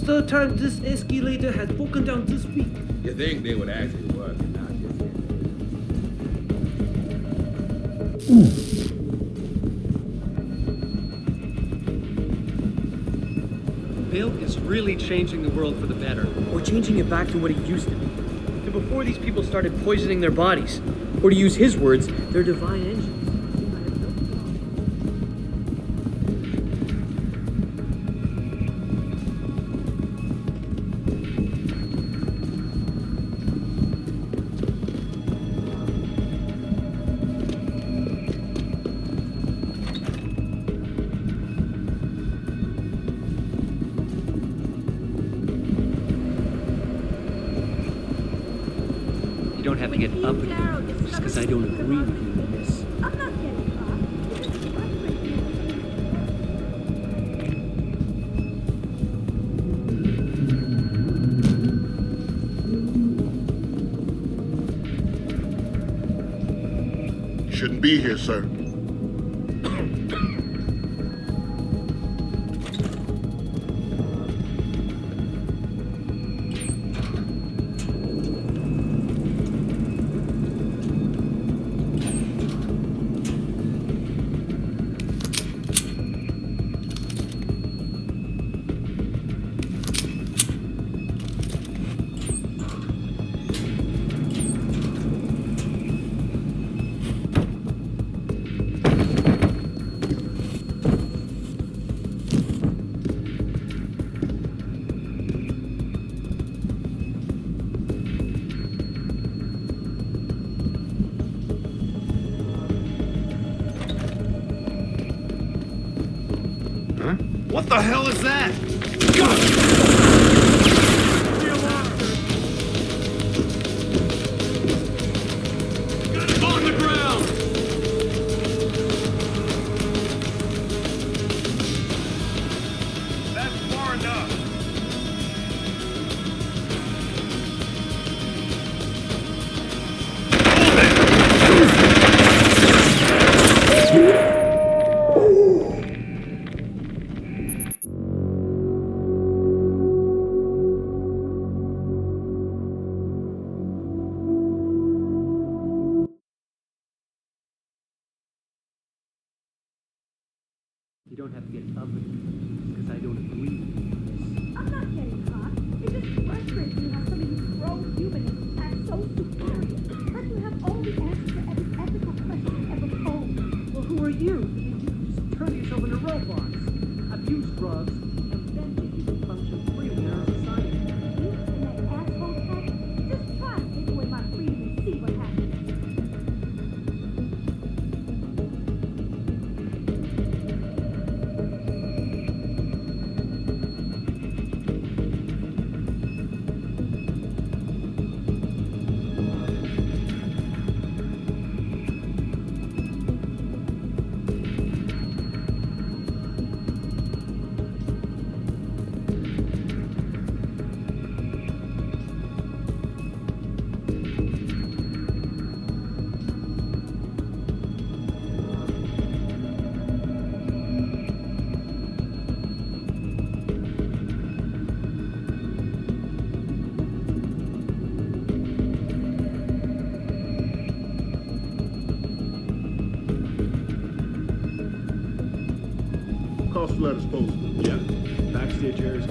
third time this escalator has broken down this week. You think they would actually work and not just Bill is really changing the world for the better. Or changing it back to what he used to be. To before these people started poisoning their bodies. Or to use his words, their divine engines. You don't have to get up again, just because I don't agree with you on this. I'm not getting caught. It's just frustrating. You shouldn't be here, sir. What the hell is that? On the ground! That's far enough. You don't have to get up again, because I don't agree with you on this. I'm not getting caught. It's just frustrating how some of you pro-humanists act so superior. Like you have all the answers to every ethical question ever posed. Well, who are you? You just turn yourself into robots, abuse drugs, and then think you can function freely in our society. You and that asshole cat, just try to take away my freedom and see what happens. Cost letters posted. Yeah. Backstage areas.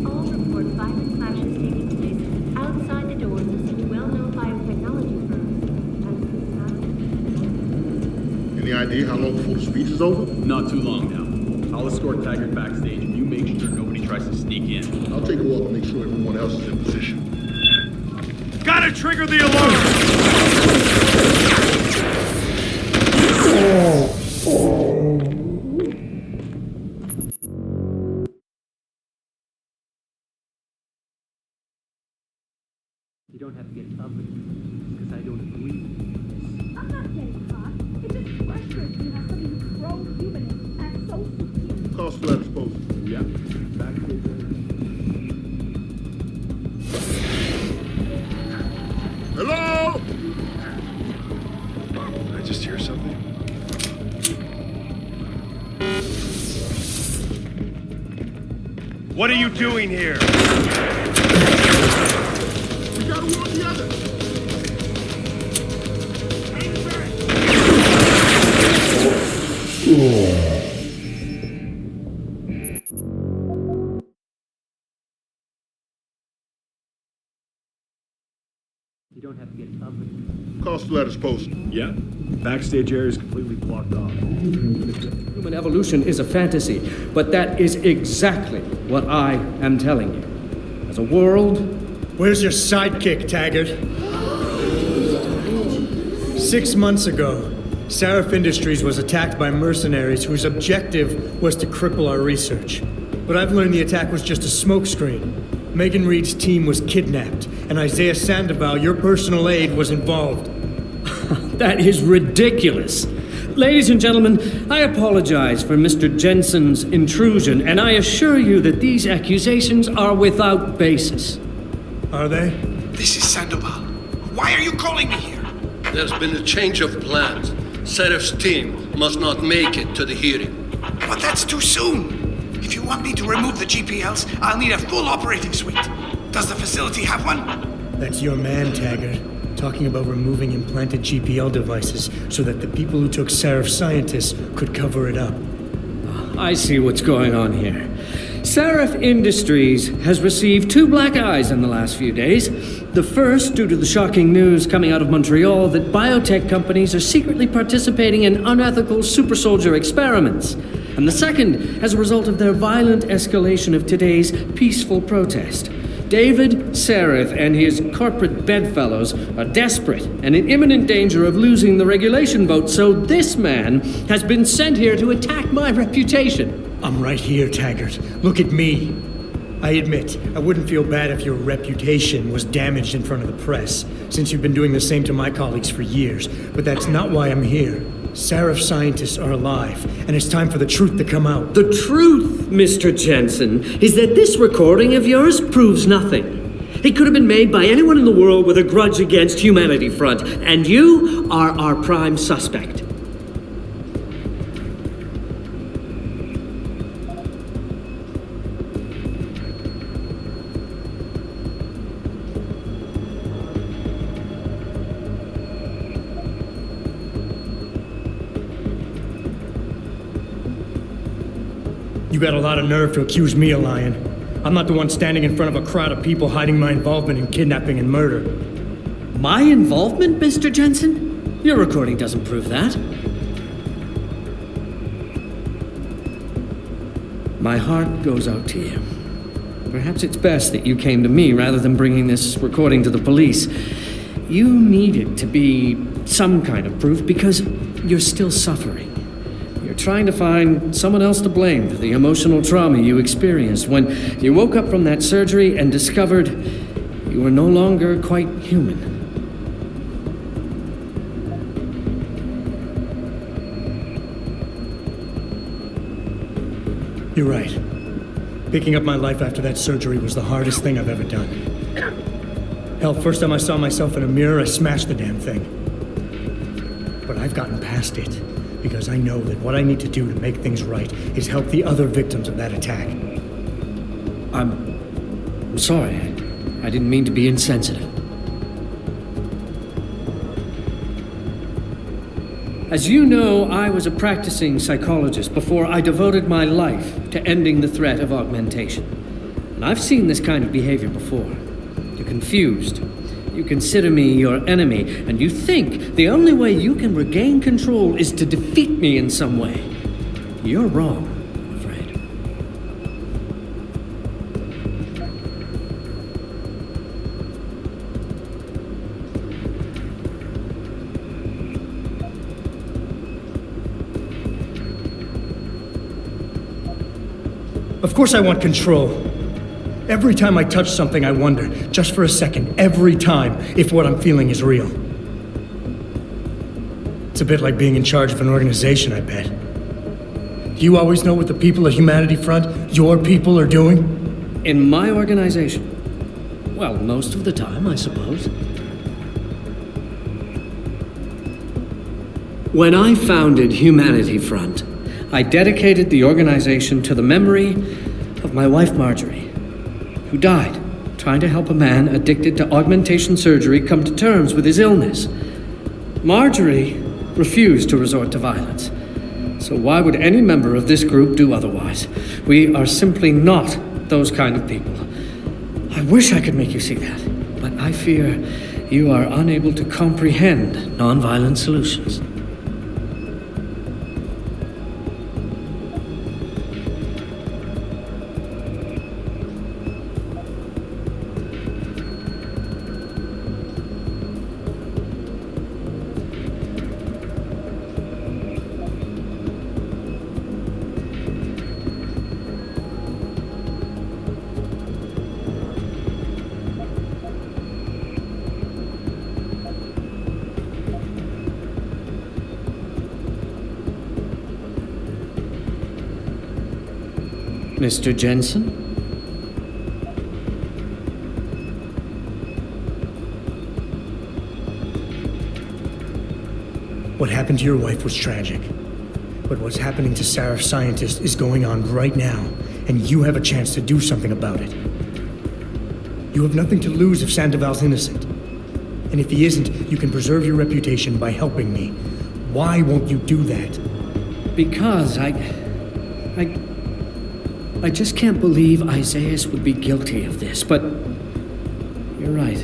All report violent clashes taking place outside the doors of such well-known biotechnology firms as Casado. Any idea how long before the speech is over? Not too long now. I'll escort Taggart backstage and you make sure nobody tries to sneak in. I'll take a walk and make sure everyone else is in position. Gotta trigger the alarm! You don't have to get up again, because I don't agree with you on this. I'm not getting caught. It's just frustrating how some of you pro something? What are you doing here? We gotta warn the others. You don't have to get up. Cost letters posted. Yeah. Backstage area is completely blocked off. Human evolution is a fantasy, but that is exactly what I am telling you. As a world... Where's your sidekick, Taggart? 6 months ago, Seraph Industries was attacked by mercenaries whose objective was to cripple our research. But I've learned the attack was just a smokescreen. Megan Reed's team was kidnapped, and Isaiah Sandoval, your personal aide, was involved. That is ridiculous. Ladies and gentlemen, I apologize for Mr. Jensen's intrusion, and I assure you that these accusations are without basis. Are they? This is Sandoval. Why are you calling me here? There's been a change of plans. Seraph's team must not make it to the hearing. But that's too soon. If you want me to remove the GPLs, I'll need a full operating suite. Does the facility have one? That's your man, Taggart. Talking about removing implanted GPL devices so that the people who took Seraph scientists could cover it up. I see what's going on here. Seraph Industries has received 2 black eyes in the last few days. The first, due to the shocking news coming out of Montreal that biotech companies are secretly participating in unethical super soldier experiments. And the second, as a result of their violent escalation of today's peaceful protest. David Seraph and his corporate bedfellows are desperate and in imminent danger of losing the regulation vote, so this man has been sent here to attack my reputation. I'm right here, Taggart. Look at me. I admit, I wouldn't feel bad if your reputation was damaged in front of the press, since you've been doing the same to my colleagues for years, but that's not why I'm here. Seraph scientists are alive, and it's time for the truth to come out. The truth, Mr. Jensen, is that this recording of yours proves nothing. It could have been made by anyone in the world with a grudge against Humanity Front, and you are our prime suspect. You got a lot of nerve to accuse me of lying. I'm not the one standing in front of a crowd of people hiding my involvement in kidnapping and murder. My involvement, Mr. Jensen? Your recording doesn't prove that. My heart goes out to you. Perhaps it's best that you came to me rather than bringing this recording to the police. You need it to be some kind of proof because you're still suffering. You're trying to find someone else to blame for the emotional trauma you experienced when you woke up from that surgery and discovered you were no longer quite human. You're right. Picking up my life after that surgery was the hardest thing I've ever done. Hell, first time I saw myself in a mirror, I smashed the damn thing. But I've gotten past it. Because I know that what I need to do to make things right is help the other victims of that attack. I'm sorry. I didn't mean to be insensitive. As you know, I was a practicing psychologist before I devoted my life to ending the threat of augmentation. And I've seen this kind of behavior before. You're confused. You consider me your enemy, and you think the only way you can regain control is to defeat me in some way. You're wrong, I'm afraid. Of course I want control. Every time I touch something, I wonder, just for a second, every time, if what I'm feeling is real. It's a bit like being in charge of an organization, I bet. Do you always know what the people at Humanity Front, your people, are doing? In my organization? Well, most of the time, I suppose. When I founded Humanity Front, I dedicated the organization to the memory of my wife Marjorie, who died trying to help a man addicted to augmentation surgery come to terms with his illness. Marjorie refused to resort to violence. So why would any member of this group do otherwise? We are simply not those kind of people. I wish I could make you see that, but I fear you are unable to comprehend nonviolent solutions. Mr. Jensen? What happened to your wife was tragic. But what's happening to Sarif scientists is going on right now, and you have a chance to do something about it. You have nothing to lose if Sandoval's innocent. And if he isn't, you can preserve your reputation by helping me. Why won't you do that? Because I just can't believe Isaias would be guilty of this, but you're right.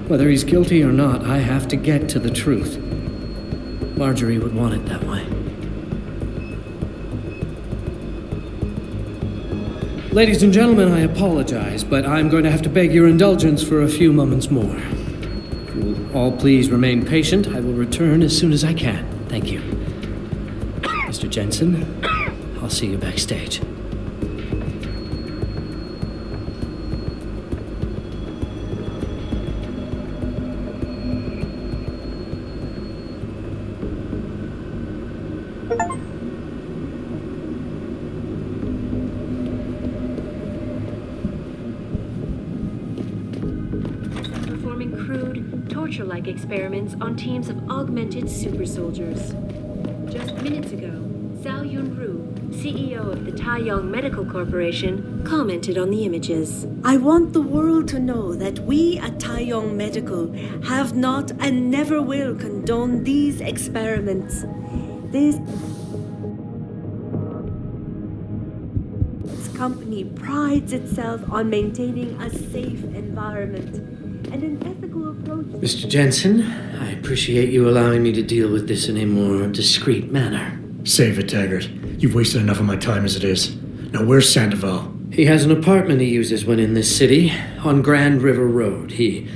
Whether he's guilty or not, I have to get to the truth. Marjorie would want it that way. Ladies and gentlemen, I apologize, but I'm going to have to beg your indulgence for a few moments more. If you will all please remain patient, I will return as soon as I can. Thank you. Mr. Jensen, I'll see you backstage. Performing crude, torture-like experiments on teams of augmented super soldiers. Just minutes ago, Zhao Yunru, CEO of the Taiyong Medical Corporation, commented on the images. I want the world to know that we at Taiyong Medical have not and never will condone these experiments. This company prides itself on maintaining a safe environment and an ethical approach. Mr. Jensen, I appreciate you allowing me to deal with this in a more discreet manner. Save it, Taggart. You've wasted enough of my time as it is. Now, where's Sandoval? He has an apartment he uses when in this city, on Grand River Road. He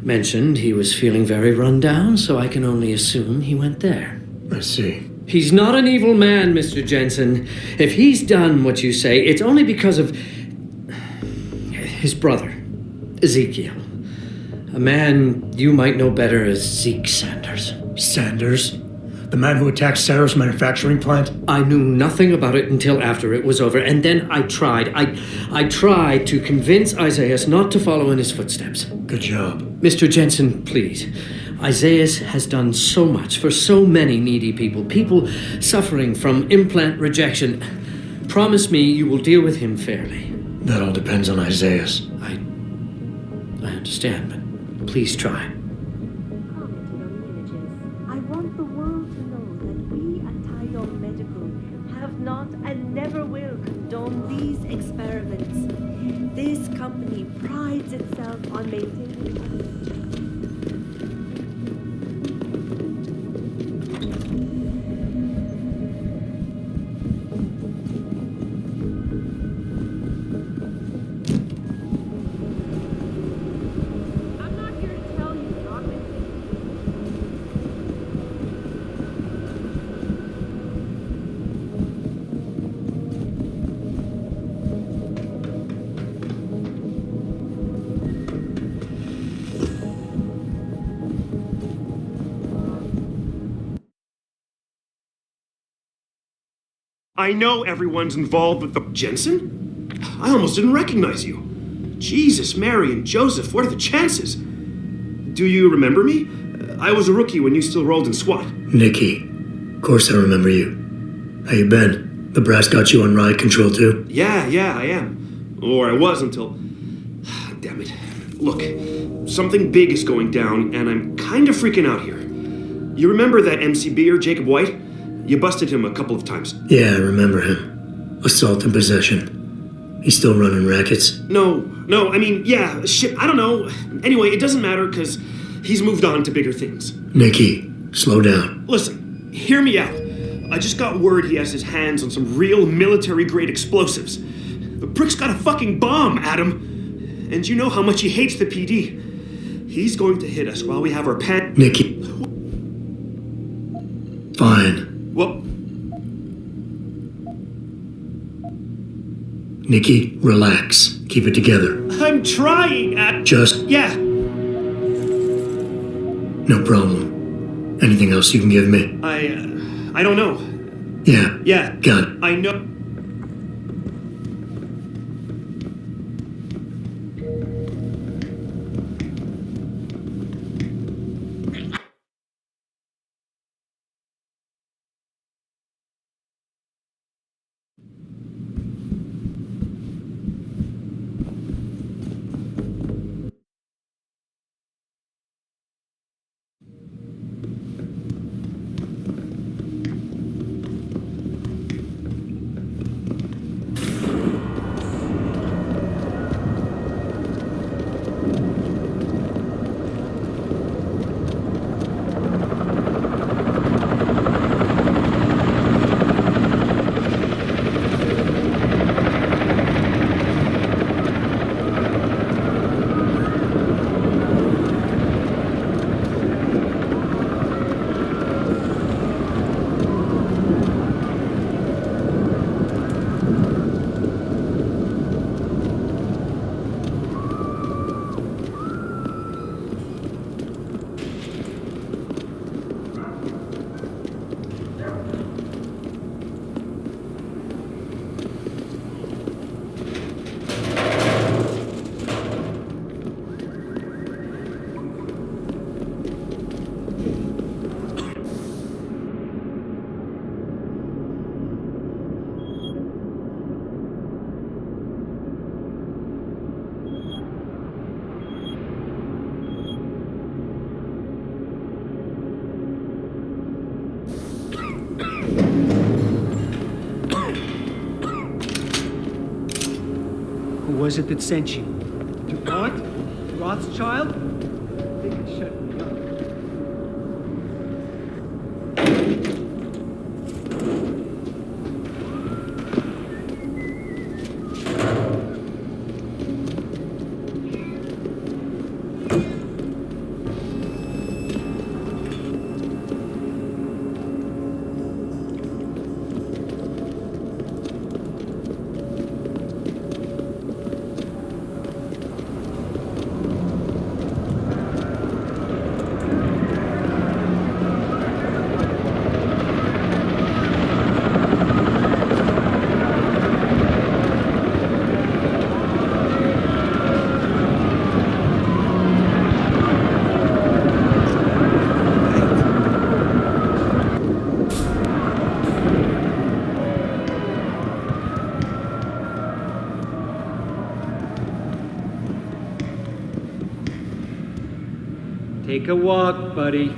mentioned he was feeling very run down, so I can only assume he went there. I see. He's not an evil man, Mr. Jensen. If he's done what you say, it's only because of his brother, Ezekiel. A man you might know better as Zeke Sanders. Sanders? The man who attacked Sarah's manufacturing plant? I knew nothing about it until after it was over, and then I tried. I tried to convince Isaias not to follow in his footsteps. Good job. Mr. Jensen, please. Isaias has done so much for so many needy people, people suffering from implant rejection. Promise me you will deal with him fairly. That all depends on Isaias. I understand, but please try. I want the world to know that we at Taiyong Medical have not and never will condone these experiments. This company prides itself on maintaining I know everyone's involved with the... Jensen? I almost didn't recognize you. Jesus, Mary, and Joseph, what are the chances? Do you remember me? I was a rookie when you still rolled in SWAT. Nikki. Of course I remember you. How you been? The brass got you on ride control too? Yeah, I am. Or I was until... Damn it. Look, something big is going down, and I'm kind of freaking out here. You remember that MCBer, Jacob White? You busted him a couple of times. Yeah, I remember him. Assault and possession. He's still running rackets? No, I mean, yeah, shit, I don't know. Anyway, it doesn't matter, because he's moved on to bigger things. Nikki, slow down. Listen, hear me out. I just got word he has his hands on some real military-grade explosives. The prick's got a fucking bomb, Adam. And you know how much he hates the PD. He's going to hit us while we have our pen... Nikki. Fine. Well... Nikki, relax. Keep it together. I'm trying, Adam. Just... Yeah. No problem. Anything else you can give me? I don't know. Yeah. Yeah. Got it. I know... Who was it that sent you? DuPont? Rothschild? They could shut me up. Take a walk, buddy.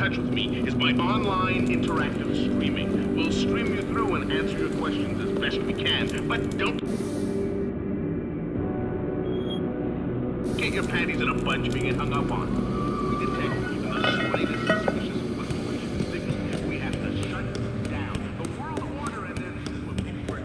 touch with me is by online interactive streaming. We'll stream you through and answer your questions as best we can, but don't get your panties in a bunch being hung up on. We detect even the slightest suspicious fluctuation in signal. We have to shut down the world order and their system. We're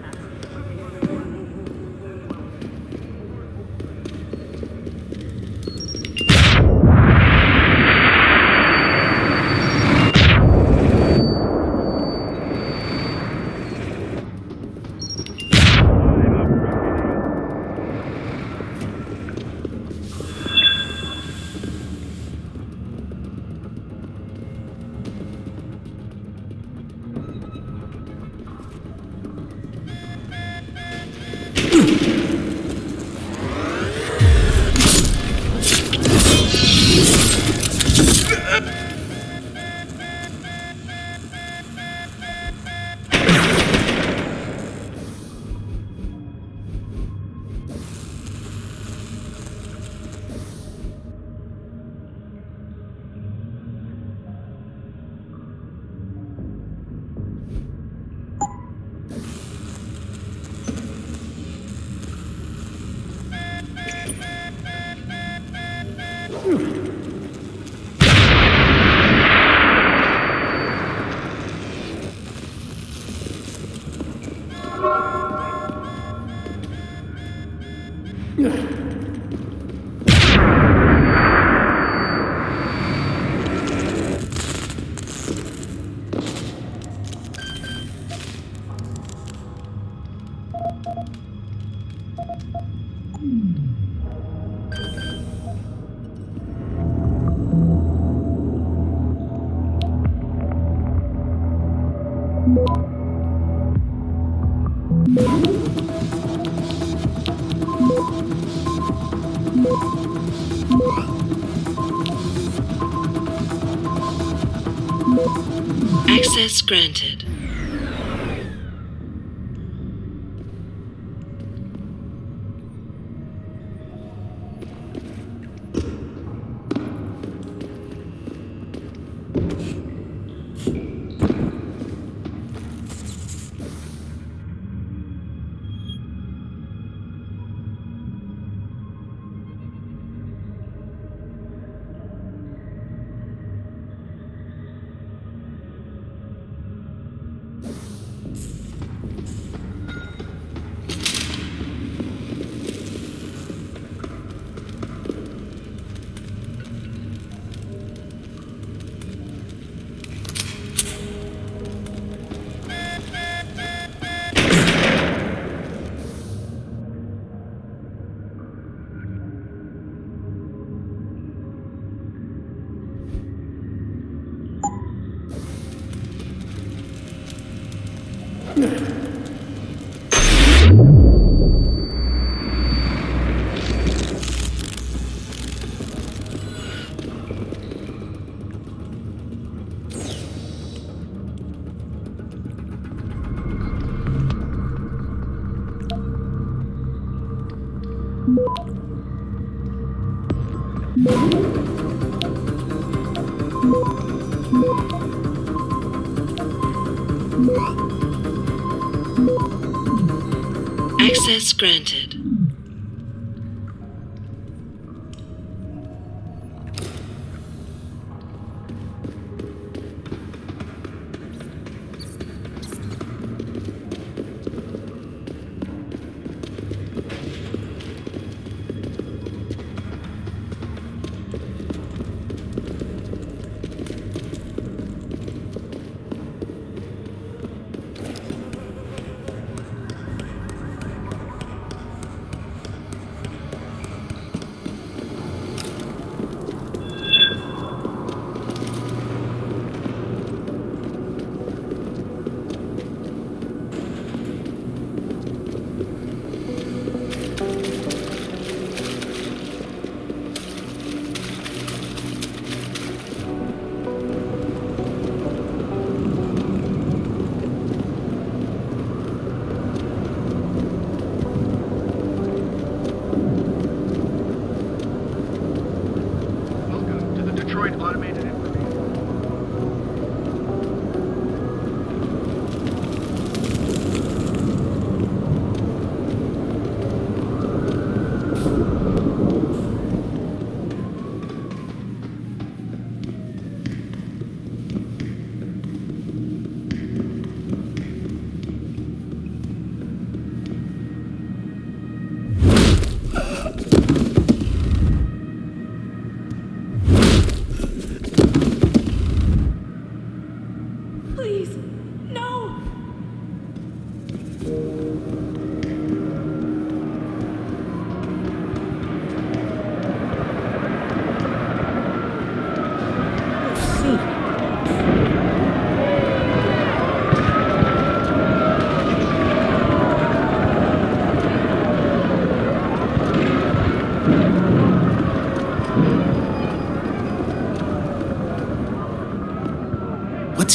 Access granted. Access granted.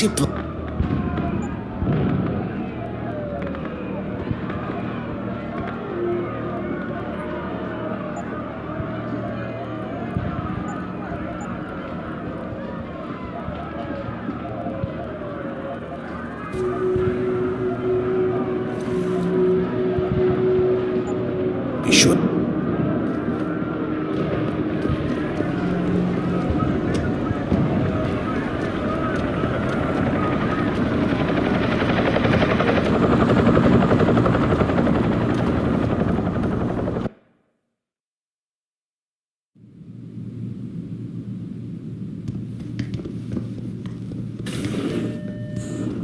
multiple. Be sure.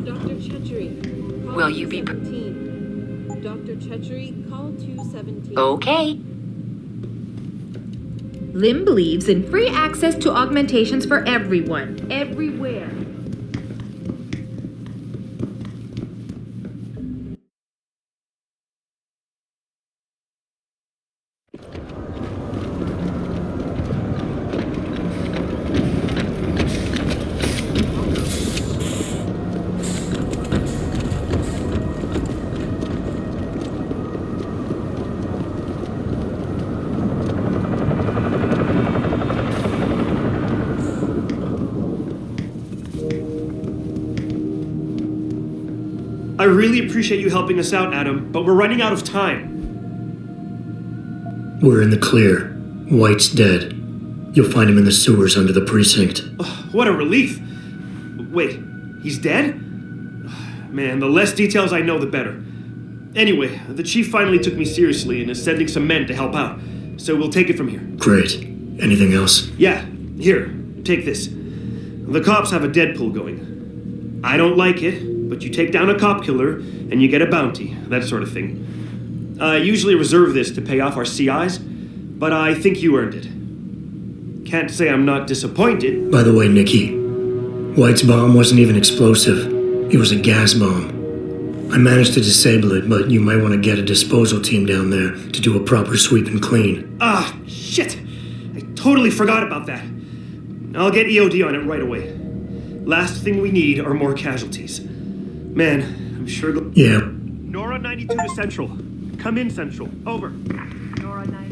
Dr. Chechery. Will you be... Dr. Chechery, call 217. Okay. Lim believes in free access to augmentations for everyone, everywhere. I really appreciate you helping us out, Adam, but we're running out of time. We're in the clear. White's dead. You'll find him in the sewers under the precinct. Oh, what a relief. Wait, he's dead? Man, the less details I know, the better. Anyway, the chief finally took me seriously and is sending some men to help out. So we'll take it from here. Great. Anything else? Yeah, here, take this. The cops have a Deadpool going. I don't like it, but you take down a cop killer and you get a bounty, that sort of thing. I usually reserve this to pay off our CIs, but I think you earned it. Can't say I'm not disappointed. By the way, Nikki, White's bomb wasn't even explosive. It was a gas bomb. I managed to disable it, but you might want to get a disposal team down there to do a proper sweep and clean. Ah, shit! I totally forgot about that. I'll get EOD on it right away. Last thing we need are more casualties. Man, I'm sure... Yeah. Nora 92 to Central. Come in, Central. Over. Nora 90.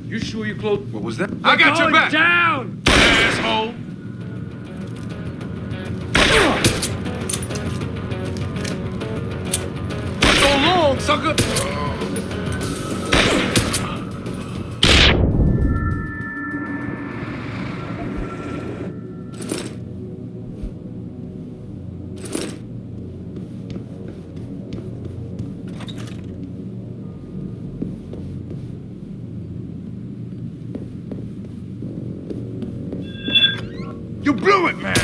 You sure you close? What was that? I got your back. Down, asshole. So long, sucker. blew it, man!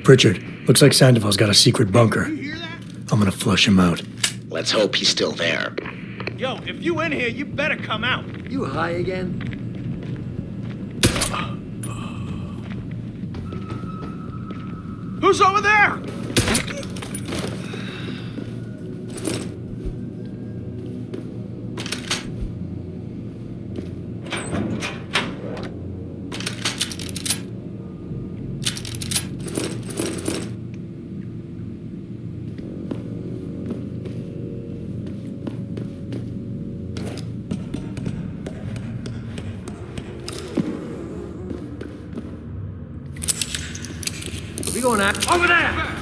Pritchard, looks like Sandoval's got a secret bunker. I'm gonna flush him out. Let's hope he's still there. Yo, if you in here, you better come out. You high again? Who's over there? We going at Over there!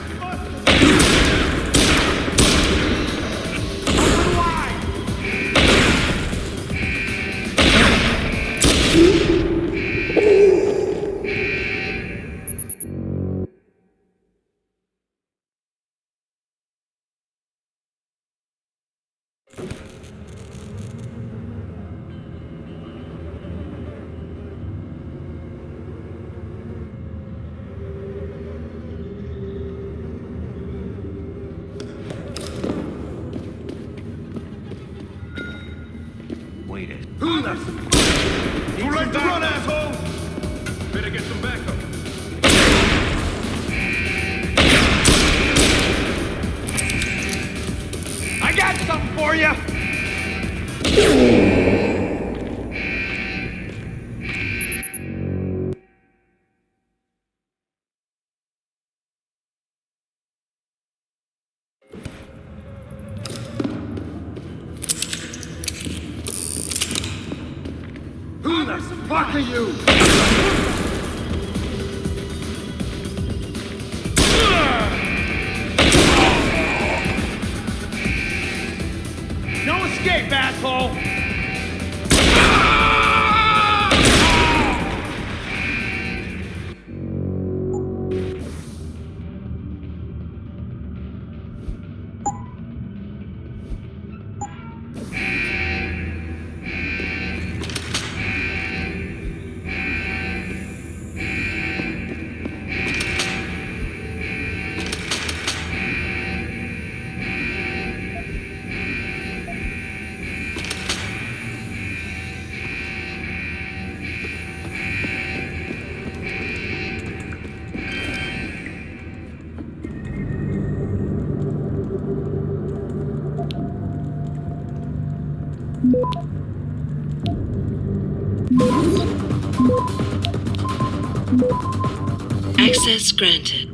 Who like to run, asshole? Better get some backup. I got something for you! Who the fuck are you? No escape, asshole! Access granted.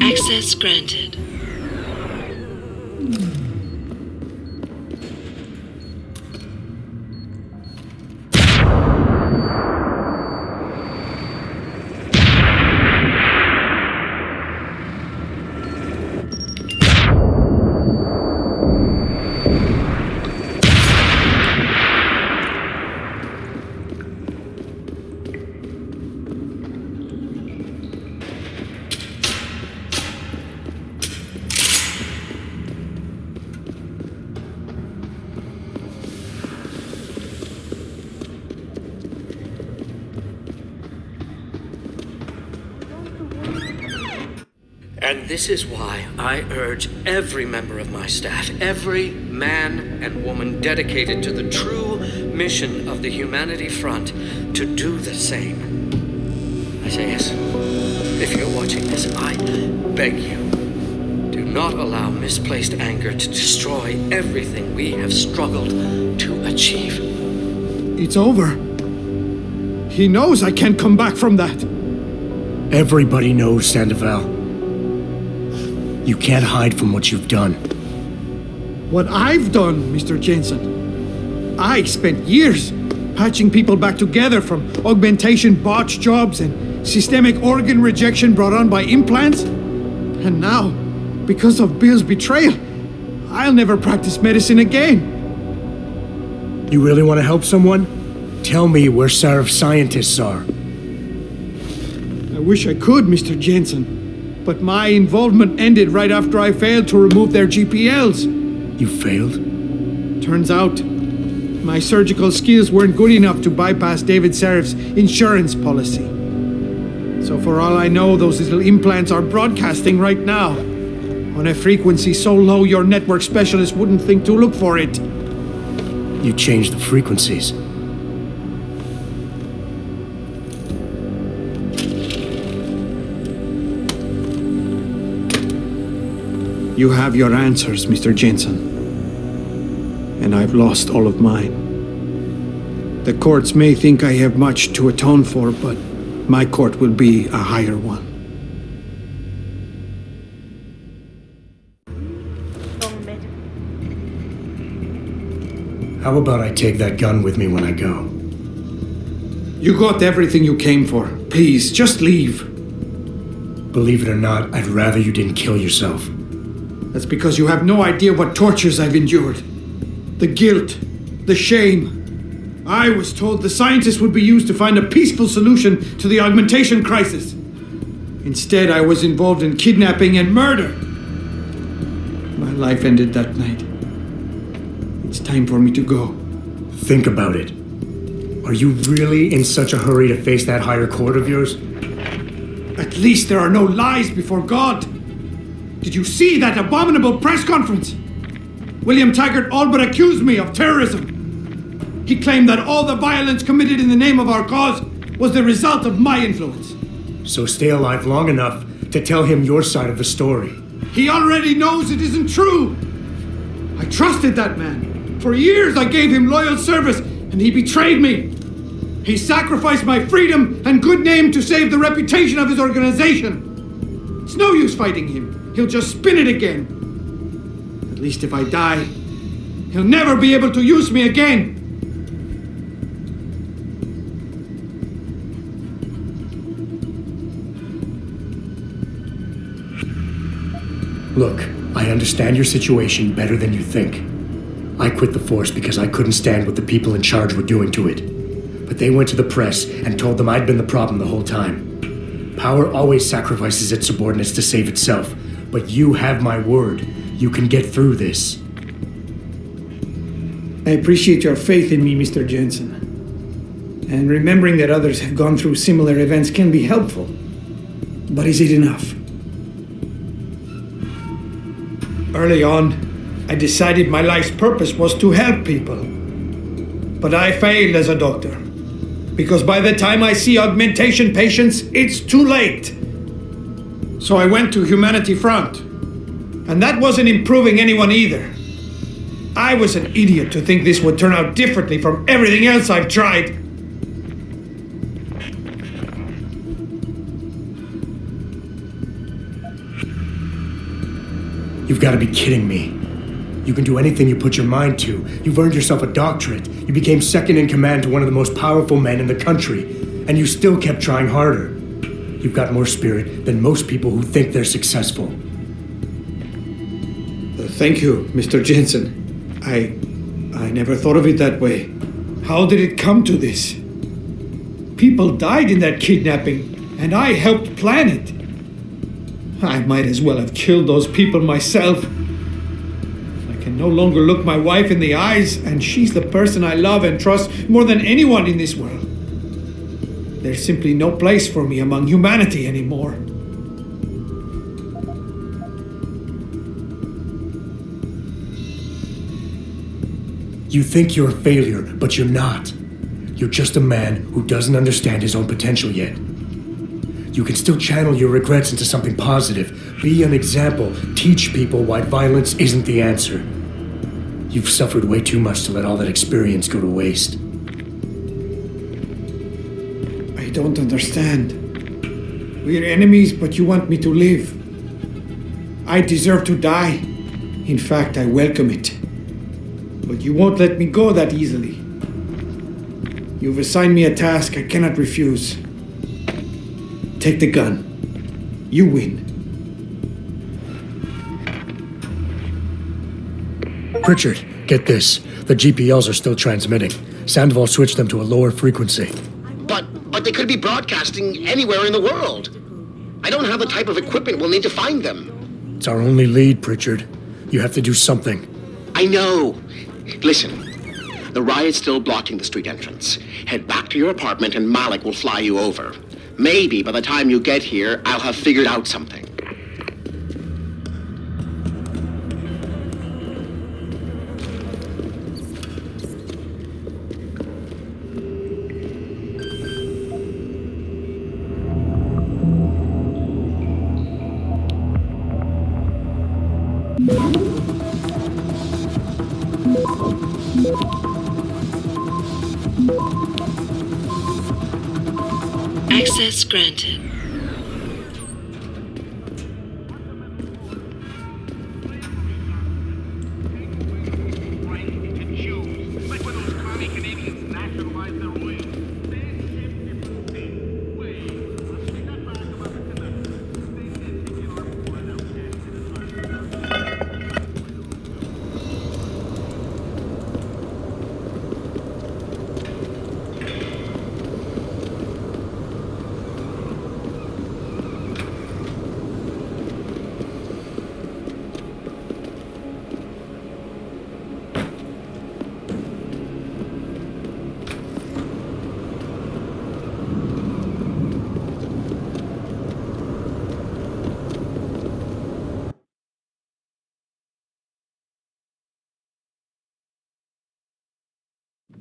Access granted. And this is why I urge every member of my staff, every man and woman dedicated to the true mission of the Humanity Front, to do the same. Isaias, if you're watching this, I beg you, do not allow misplaced anger to destroy everything we have struggled to achieve. It's over. He knows I can't come back from that. Everybody knows, Sandoval. You can't hide from what you've done. What I've done, Mr. Jensen. I spent years patching people back together from augmentation botch jobs and systemic organ rejection brought on by implants. And now, because of Bill's betrayal, I'll never practice medicine again. You really want to help someone? Tell me where Seraph's scientists are. I wish I could, Mr. Jensen. But my involvement ended right after I failed to remove their GPLs. You failed? Turns out, my surgical skills weren't good enough to bypass David Seraph's insurance policy. So for all I know, those little implants are broadcasting right now, on a frequency so low your network specialist wouldn't think to look for it. You changed the frequencies. You have your answers, Mr. Jensen. And I've lost all of mine. The courts may think I have much to atone for, but my court will be a higher one. How about I take that gun with me when I go? You got everything you came for. Please, just leave. Believe it or not, I'd rather you didn't kill yourself. That's because you have no idea what tortures I've endured. The guilt, the shame. I was told the scientists would be used to find a peaceful solution to the augmentation crisis. Instead, I was involved in kidnapping and murder. My life ended that night. It's time for me to go. Think about it. Are you really in such a hurry to face that higher court of yours? At least there are no lies before God. Did you see that abominable press conference? William Taggart all but accused me of terrorism. He claimed that all the violence committed in the name of our cause was the result of my influence. So stay alive long enough to tell him your side of the story. He already knows it isn't true. I trusted that man. For years I gave him loyal service, and he betrayed me. He sacrificed my freedom and good name to save the reputation of his organization. It's no use fighting him. He'll just spin it again. At least if I die, he'll never be able to use me again. Look, I understand your situation better than you think. I quit the force because I couldn't stand what the people in charge were doing to it. But they went to the press and told them I'd been the problem the whole time. Power always sacrifices its subordinates to save itself. But you have my word. You can get through this. I appreciate your faith in me, Mr. Jensen. And remembering that others have gone through similar events can be helpful. But is it enough? Early on, I decided my life's purpose was to help people. But I failed as a doctor. Because by the time I see augmentation patients, it's too late. So I went to Humanity Front. And that wasn't improving anyone either. I was an idiot to think this would turn out differently from everything else I've tried. You've got to be kidding me. You can do anything you put your mind to. You've earned yourself a doctorate. You became second in command to one of the most powerful men in the country. And you still kept trying harder. You've got more spirit than most people who think they're successful. Thank you, Mr. Jensen. I never thought of it that way. How did it come to this? People died in that kidnapping, and I helped plan it. I might as well have killed those people myself. I can no longer look my wife in the eyes, and she's the person I love and trust more than anyone in this world. There's simply no place for me among humanity anymore. You think you're a failure, but you're not. You're just a man who doesn't understand his own potential yet. You can still channel your regrets into something positive. Be an example. Teach people why violence isn't the answer. You've suffered way too much to let all that experience go to waste. I don't understand. We're enemies, but you want me to live. I deserve to die. In fact, I welcome it. But you won't let me go that easily. You've assigned me a task I cannot refuse. Take the gun. You win. Pritchard, get this. The GPLs are still transmitting. Sandoval switched them to a lower frequency. But they could be broadcasting anywhere in the world. I don't have the type of equipment we'll need to find them. It's our only lead, Pritchard. You have to do something. I know. Listen, the riot's still blocking the street entrance. Head back to your apartment and Malik will fly you over. Maybe by the time you get here, I'll have figured out something. Access granted.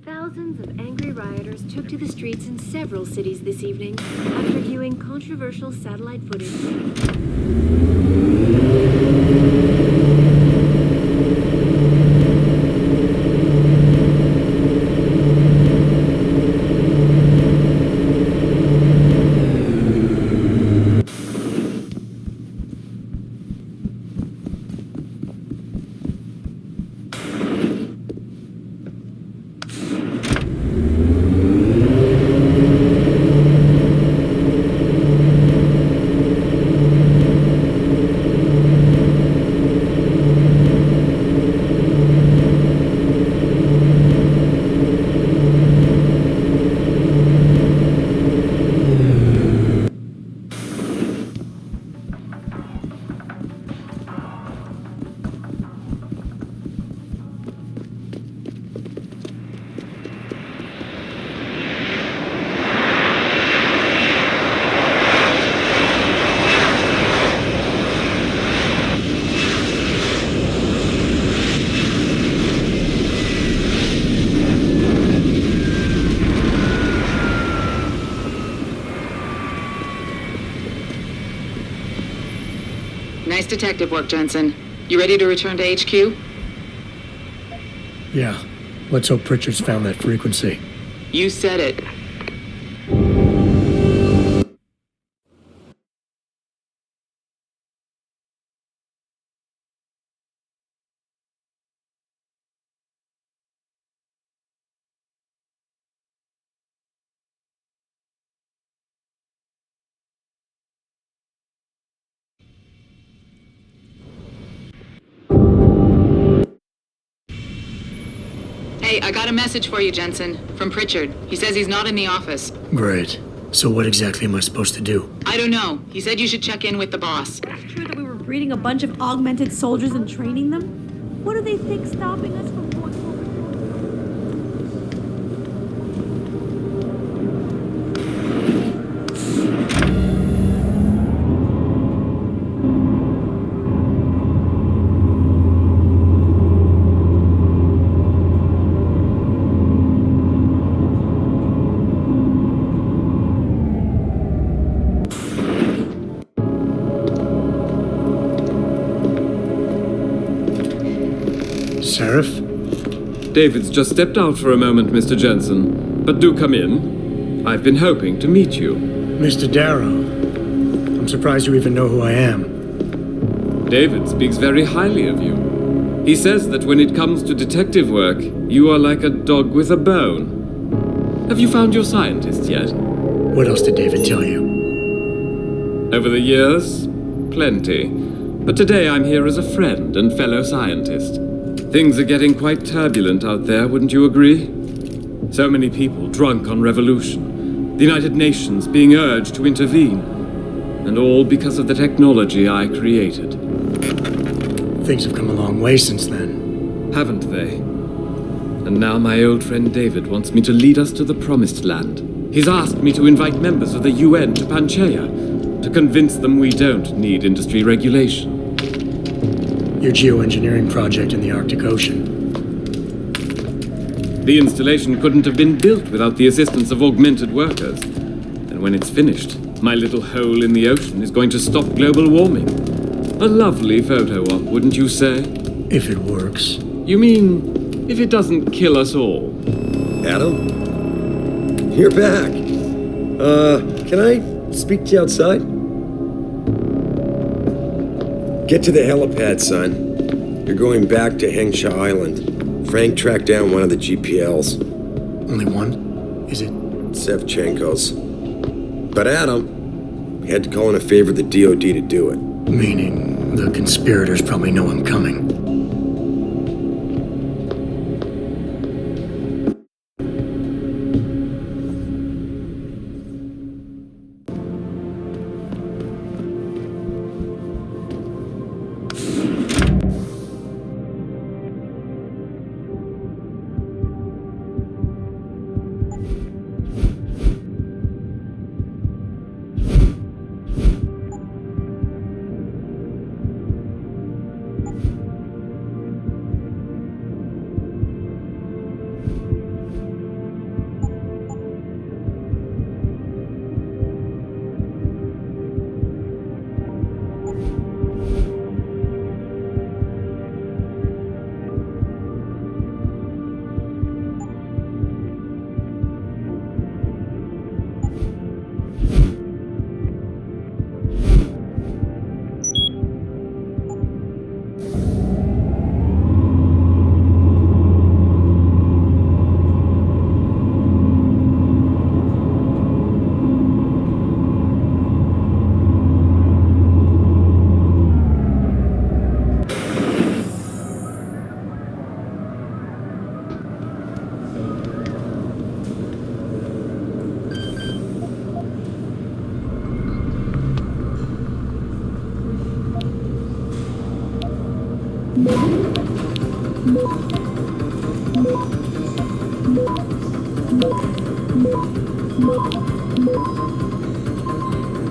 Thousands of angry rioters took to the streets in several cities this evening after viewing controversial satellite footage. Nice detective work, Jensen. You ready to return to HQ? Yeah. Let's hope Pritchard's found that frequency. You said it. Hey, I got a message for you, Jensen. From Pritchard. He says he's not in the office. Great. So what exactly am I supposed to do? I don't know. He said you should check in with the boss. It's true that we were breeding a bunch of augmented soldiers and training them? What do they think stopping us from going over? Seraph? David's just stepped out for a moment, Mr. Jensen. But do come in. I've been hoping to meet you. Mr. Darrow, I'm surprised you even know who I am. David speaks very highly of you. He says that when it comes to detective work, you are like a dog with a bone. Have you found your scientist yet? What else did David tell you? Over the years, plenty. But today I'm here as a friend and fellow scientist. Things are getting quite turbulent out there, wouldn't you agree? So many people drunk on revolution. The United Nations being urged to intervene. And all because of the technology I created. Things have come a long way since then. Haven't they? And now my old friend David wants me to lead us to the Promised Land. He's asked me to invite members of the UN to Panchaea, to convince them we don't need industry regulation. Your geoengineering project in the Arctic Ocean. The installation couldn't have been built without the assistance of augmented workers. And when it's finished, my little hole in the ocean is going to stop global warming. A lovely photo op, wouldn't you say? If it works. You mean, if it doesn't kill us all? Adam? You're back. Can I speak to you outside? Get to the helipad, son. You're going back to Hengsha Island. Frank tracked down one of the GPLs. Only one? Is it? Sevchenko's. But Adam, we had to call in a favor of the DOD to do it. Meaning, the conspirators probably know I'm coming.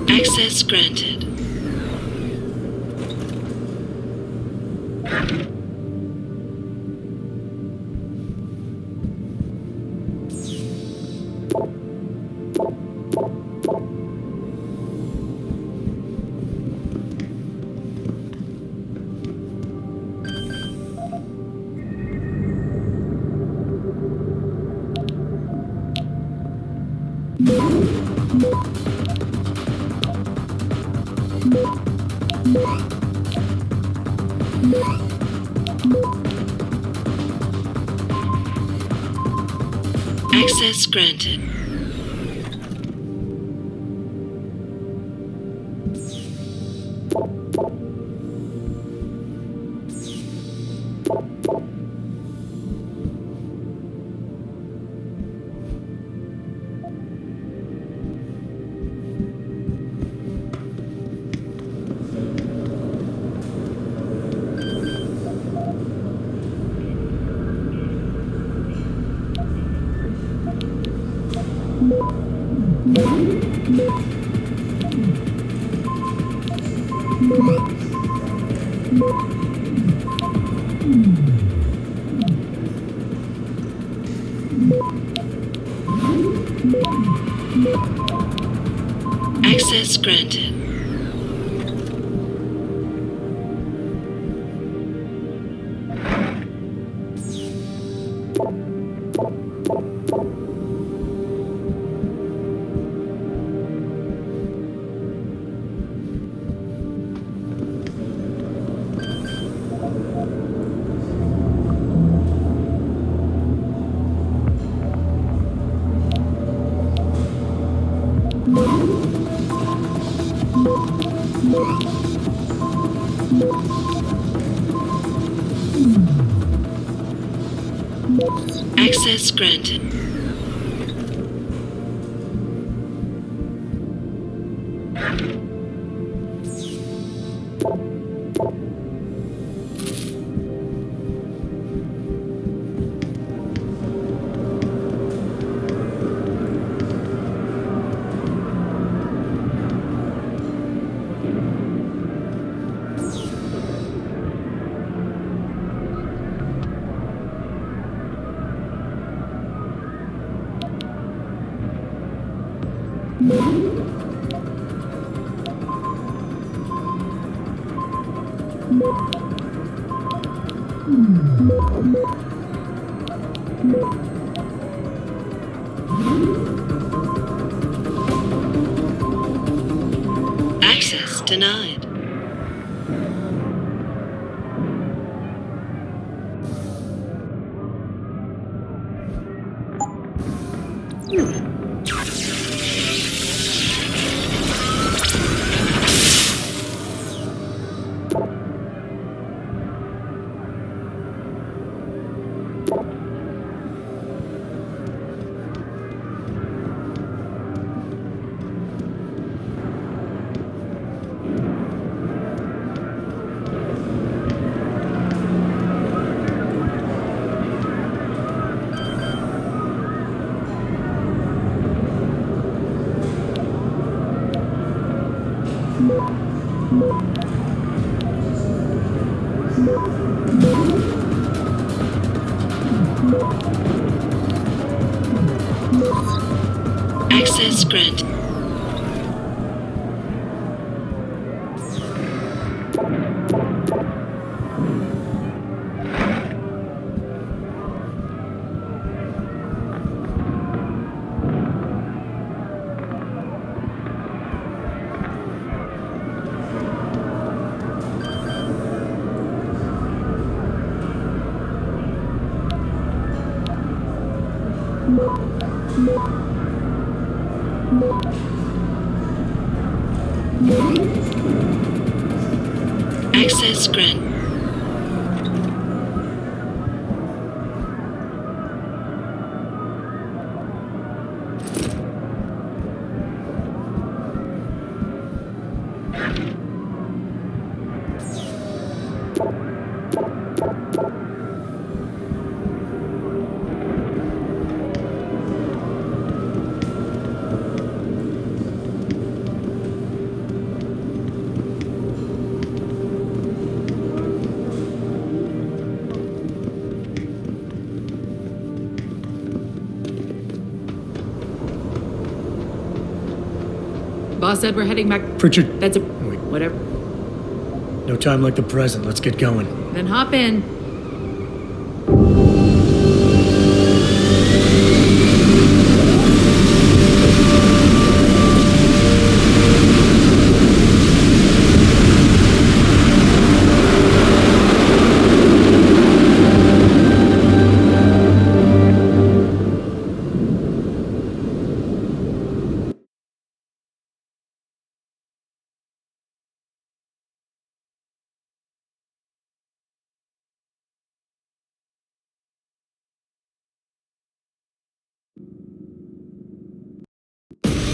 Access granted. Access granted. Access granted. Access granted. Access denied. Access granted. Access granted. Boss said we're heading back. Pritchard. That's a... Wait. Whatever. No time like the present. Let's get going. Then hop in.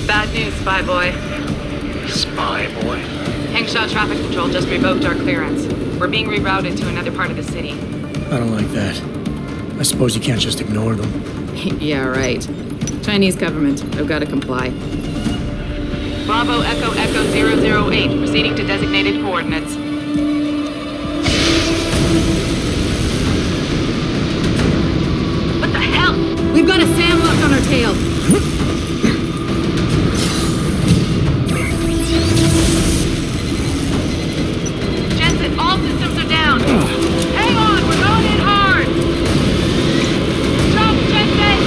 Bad news, Spy Boy. Spy Boy? Hengshaw Traffic Control just revoked our clearance. We're being rerouted to another part of the city. I don't like that. I suppose you can't just ignore them. Yeah, right. Chinese government. I've got to comply. Bravo Echo Echo 008, proceeding to designated coordinates. What the hell? We've got a SAM lock on our tail. Jensen, all systems are down. Hang on, we're going in hard. Jump, Jensen!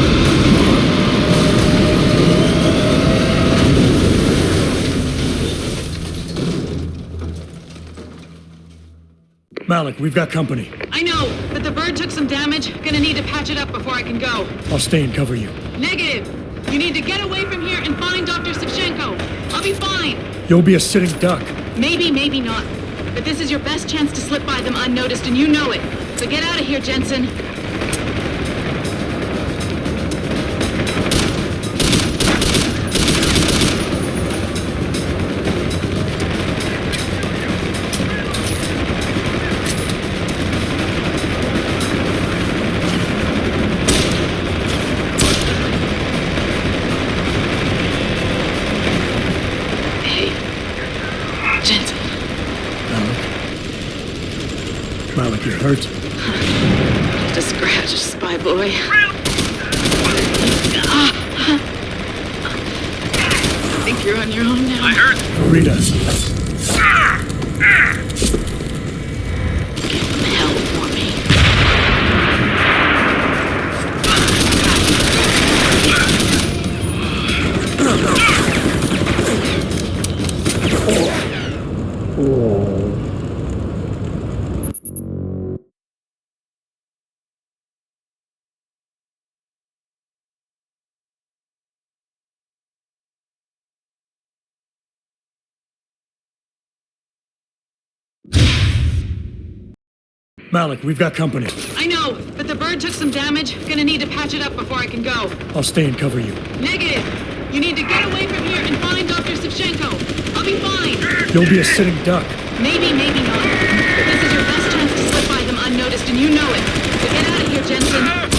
Malik, we've got company. I know, but the bird took some damage. Gonna need to patch it up before I can go. I'll stay and cover you. Negative. You need to get away from here and find Dr. Savchenko. I'll be fine. You'll be a sitting duck. Maybe, maybe not. But this is your best chance to slip by them unnoticed, and you know it. So get out of here, Jensen. Malik, you're hurt? Just a scratch, spy boy. I think you're on your own now. I heard. Rita. Hell for me. Malik, we've got company. I know, but the bird took some damage. Gonna need to patch it up before I can go. I'll stay and cover you. Negative. You need to get away from here and find Dr. Savchenko. I'll be fine. You'll be a sitting duck. Maybe, maybe not. But this is your best chance to slip by them unnoticed, and you know it. So get out of here, Jensen.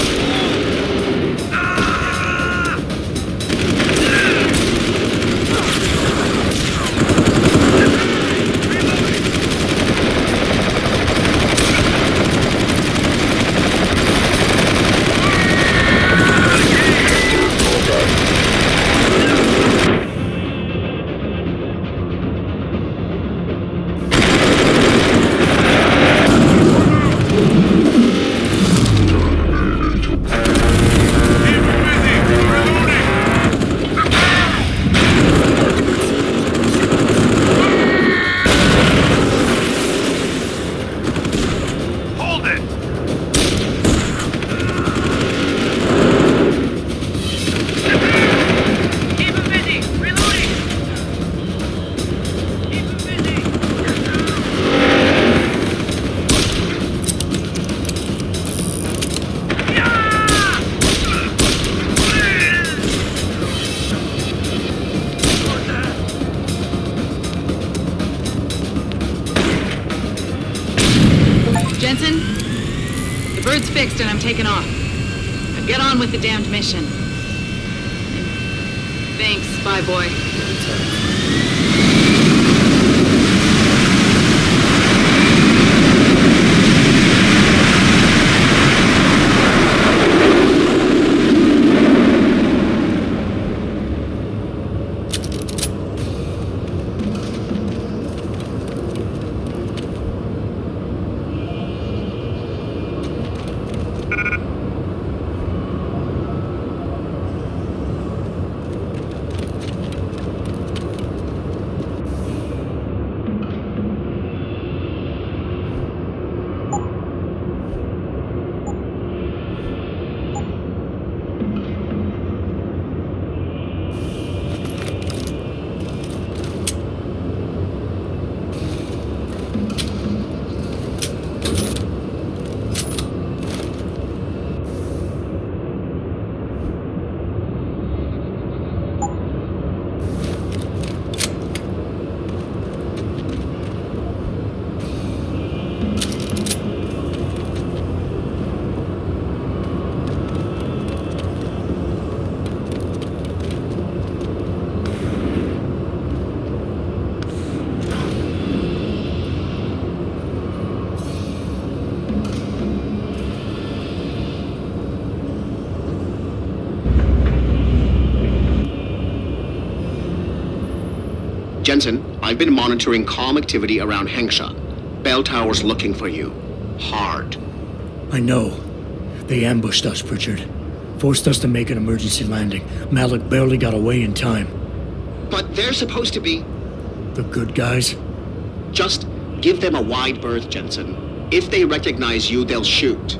Jensen, the bird's fixed and I'm taking off. Now get on with the damned mission. Thanks, spy boy. Jensen, I've been monitoring comm activity around Hengsha. Bell Tower's looking for you. Hard. I know. They ambushed us, Pritchard. Forced us to make an emergency landing. Malik barely got away in time. But they're supposed to be... The good guys? Just give them a wide berth, Jensen. If they recognize you, they'll shoot.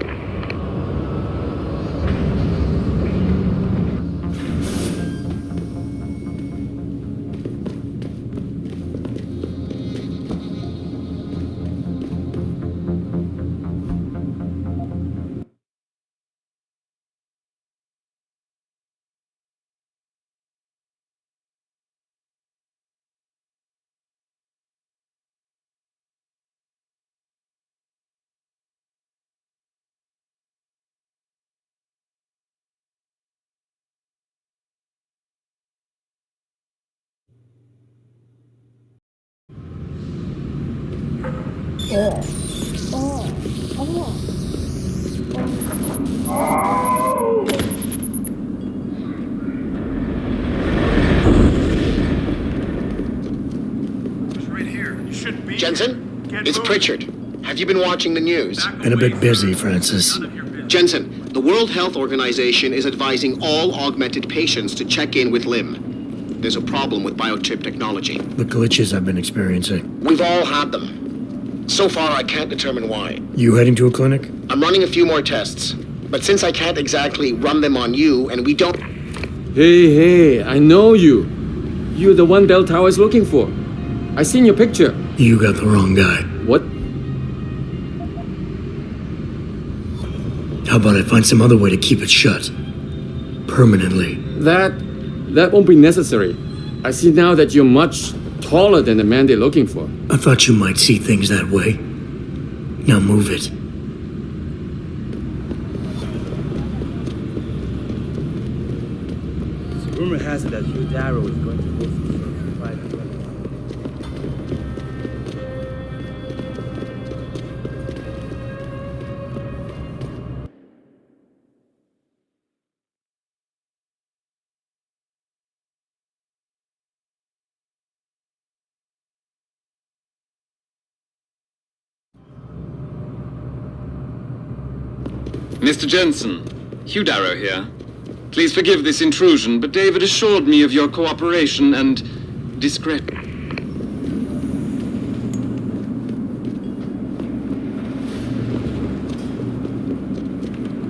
door. Jensen, it's Pritchard. Have you been watching the news? Been a bit busy, Francis. Jensen, the World Health Organization is advising all augmented patients to check in with Lim. There's a problem with biochip technology. The glitches I've been experiencing. We've all had them. So far, I can't determine why. You heading to a clinic? I'm running a few more tests. But since I can't exactly run them on you, and we don't... Hey, I know you. You're the one Bell Tower is looking for. I seen your picture. You got the wrong guy. What? How about I find some other way to keep it shut? Permanently. That won't be necessary. I see now that you're much taller than the man they're looking for. I thought you might see things that way. Now move it. Rumor has it that Hugh Darrow is going to host some sort of private wedding. Mr. Jensen, Hugh Darrow here. Please forgive this intrusion, but David assured me of your cooperation and discretion.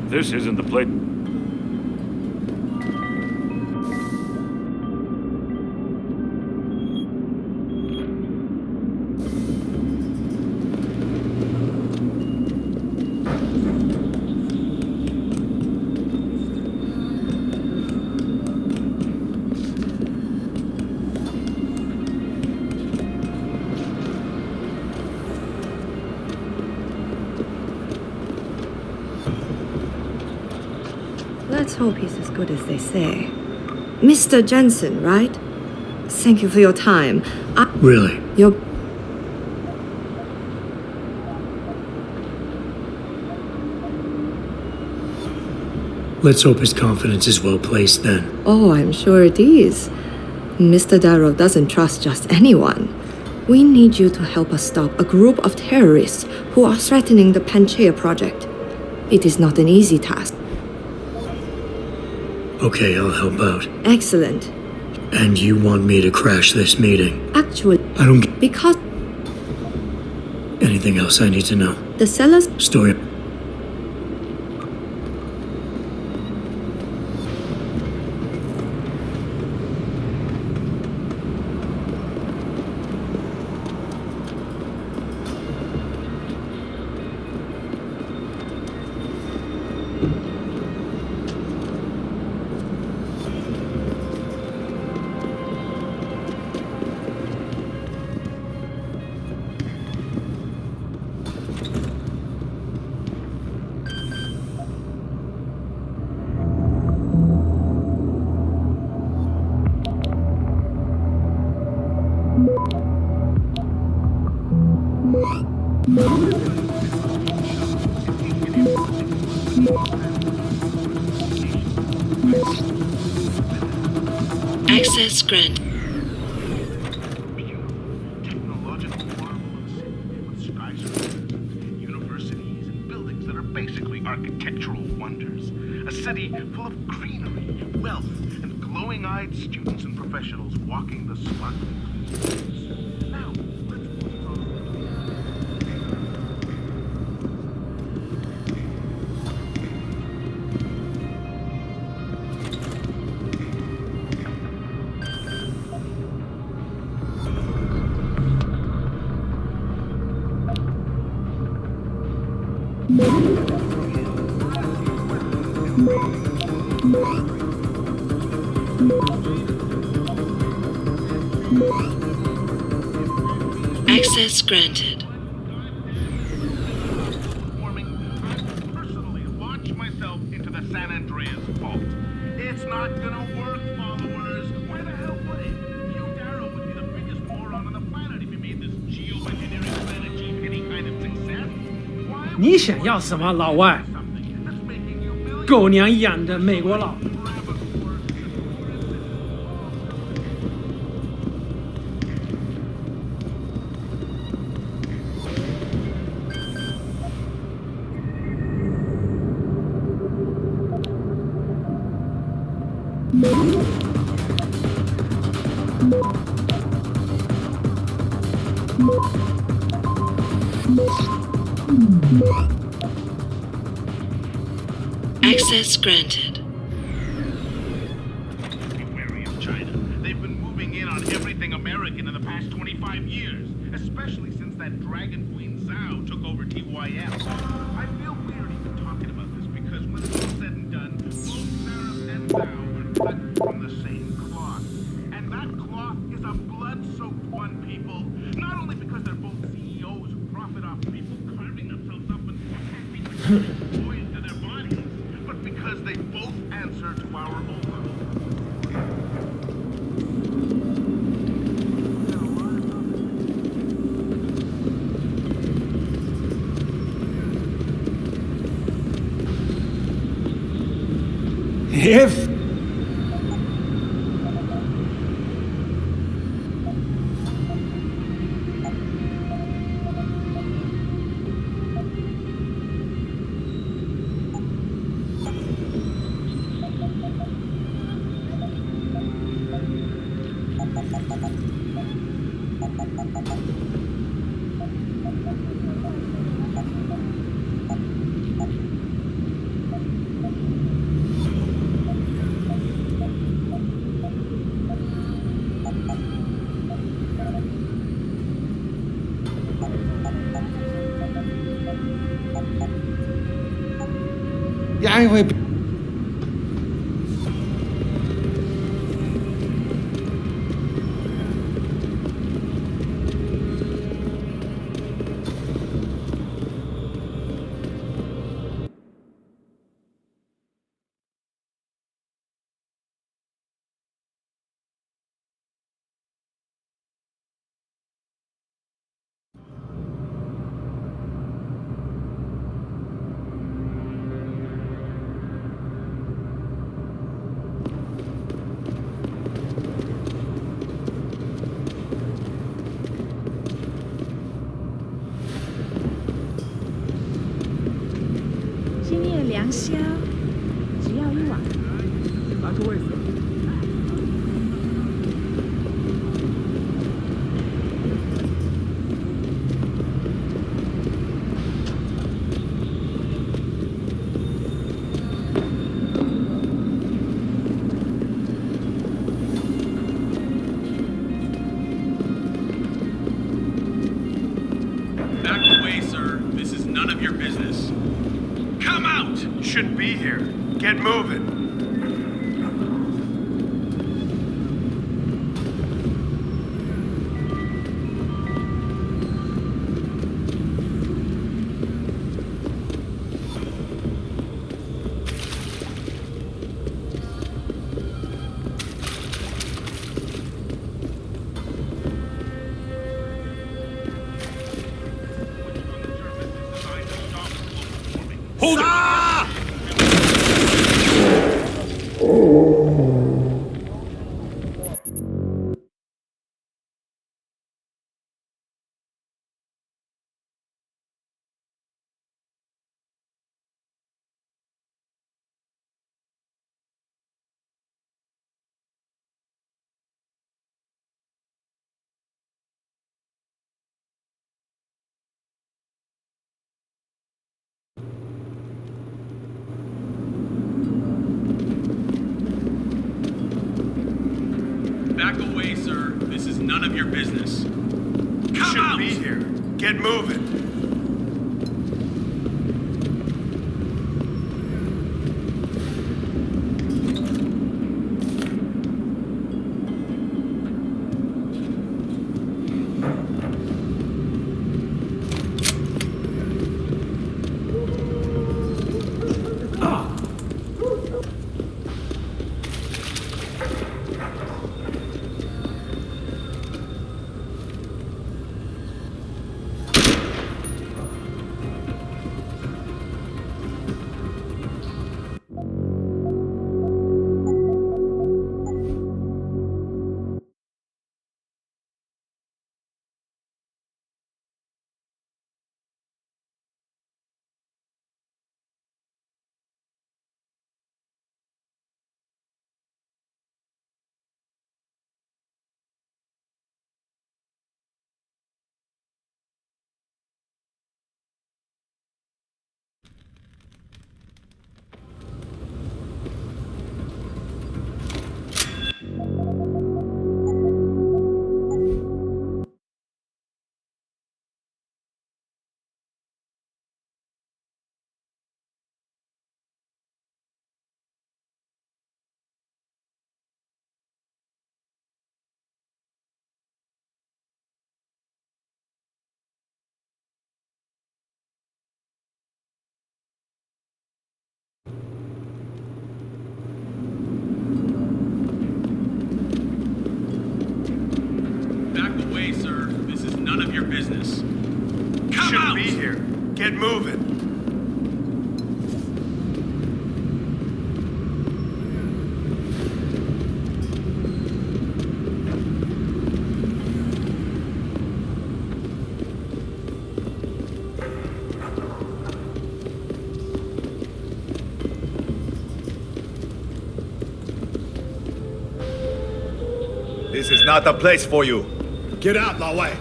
This isn't the place. Let's hope he's as good as they say. Mr. Jensen, right? Thank you for your time. Really? Your... Let's hope his confidence is well placed then. Oh, I'm sure it is. Mr. Darrow doesn't trust just anyone. We need you to help us stop a group of terrorists who are threatening the Panchaea project. It is not an easy task. Okay, I'll help out. Excellent. And you want me to crash this meeting? Actually, I don't get... Because... Anything else I need to know? The sellers... Story... Access granted. Technological marvels with skyscrapers, universities, and buildings that are basically architectural wonders. A city full of greenery, wealth, and glowing-eyed students and professionals walking the sparkling streets. Now, let's walk on. Access granted. Personally, launch myself into the San Andreas vault. It's not gonna work, followers. Why the hell would it? Hugh Darrow would be the biggest moron on the planet if he made this geoengineering plan achieve any kind of success. Why 你想要什么，老外？狗娘养的美国佬！Access granted. Be wary of China. They've been moving in on everything American in the past 25 years, especially since that Dragon Queen Zhao took over TYM. I feel weird even talking about this because when it's all said and done, both Sarah and Zhao are cut from the same cloth. And that cloth is a blood-soaked one, people. Not only because they're both CEOs who profit off people carving themselves up and being poisoned to their bodies, but because they both answer to our overlord. If Yeah, anyway.宵，只要一碗。拿出位子。Back away, sir. This is none of your business. Come out! Shouldn't be here. Get moving. Hold it! Back away, sir. This is none of your business. Come out! Shouldn't be here. Get moving. business. Shouldn't be here. Get moving. This is not the place for you. Get out, Lao Wei.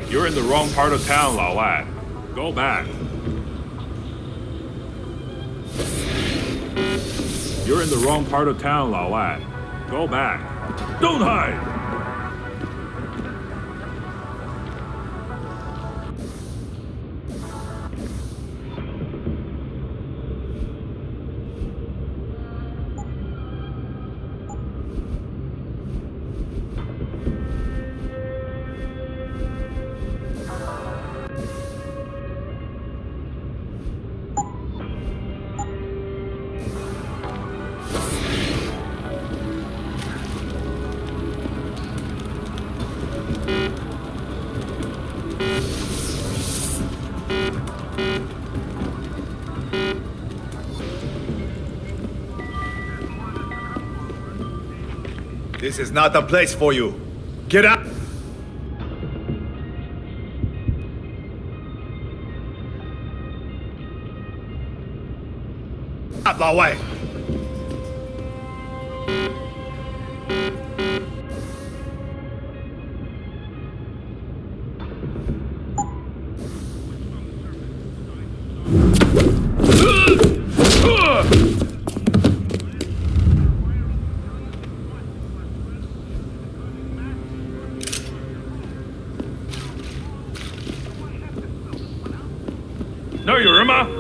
You're in the wrong part of town, Lao Wei. Go back. You're in the wrong part of town, Lao Wei. Go back. Don't hide! This is not the place for you. Get out! Out, Lao Wei! No, Yurima!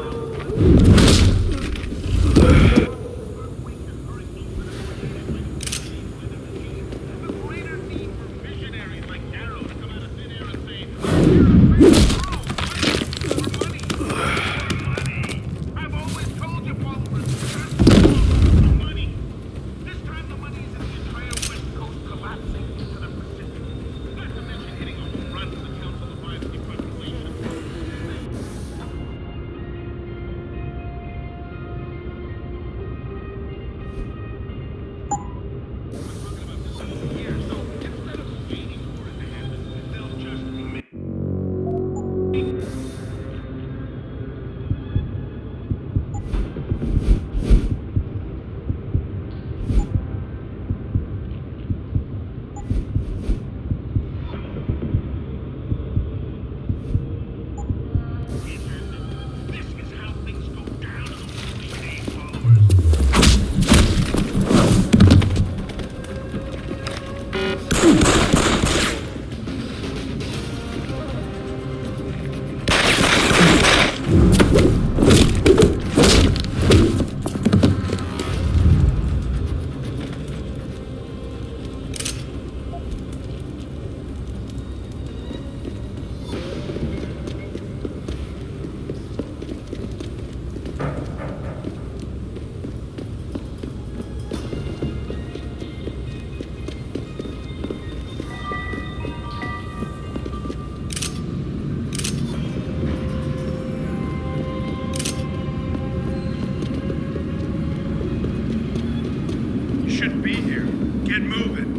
Shouldn't be here. Get moving.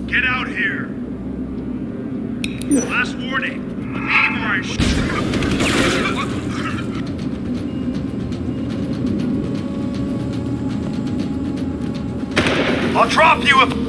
Get out here. Last warning. Leave or I I'll drop you if...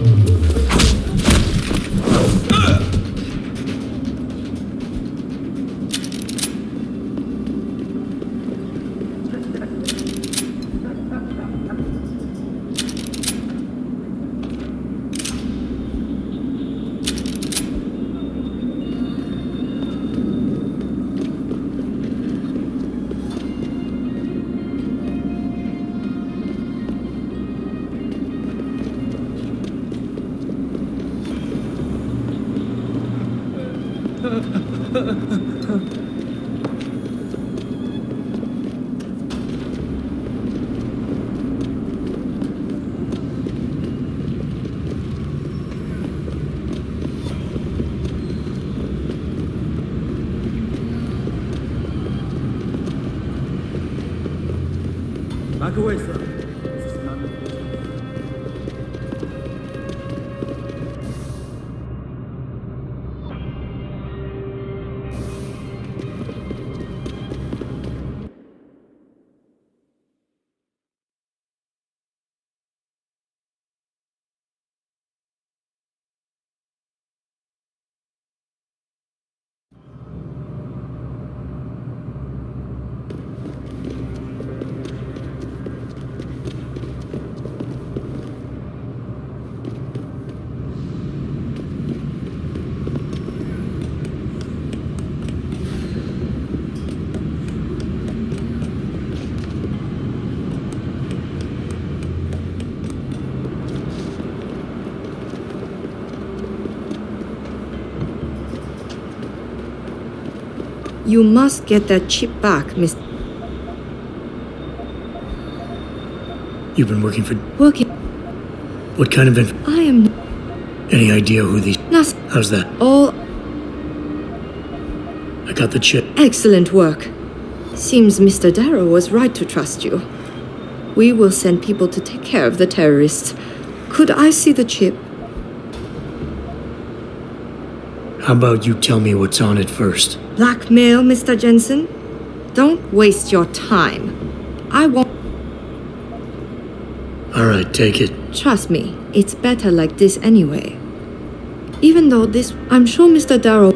Back away, sir. This is common business. You must get that chip back, Miss. You've been working for... Working. What kind of I am... Any idea who these... Nothing. How's that? All... I got the chip. Excellent work. Seems Mr. Darrow was right to trust you. We will send people to take care of the terrorists. Could I see the chip? How about you tell me what's on it first? Blackmail, Mr. Jensen? Don't waste your time. I won't... All right, take it. Trust me, it's better like this anyway. Even though this... I'm sure Mr. Darrow...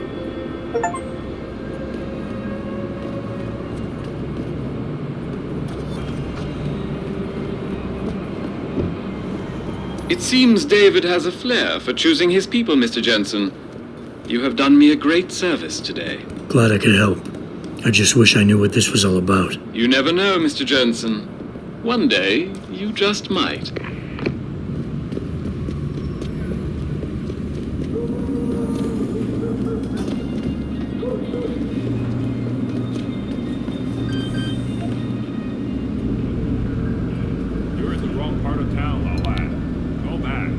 It seems David has a flair for choosing his people, Mr. Jensen. You have done me a great service today. Glad I could help. I just wish I knew what this was all about. You never know, Mr. Jensen. One day, you just might. You're in the wrong part of town, Lawad. Go back.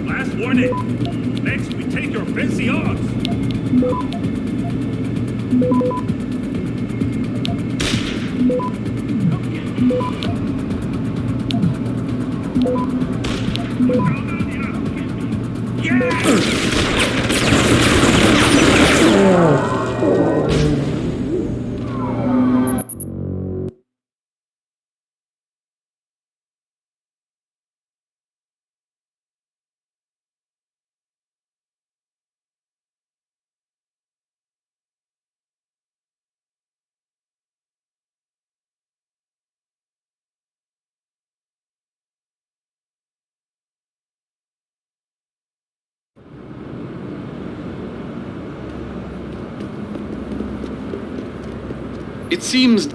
Last warning. Next, we take your fancy odds. It seems...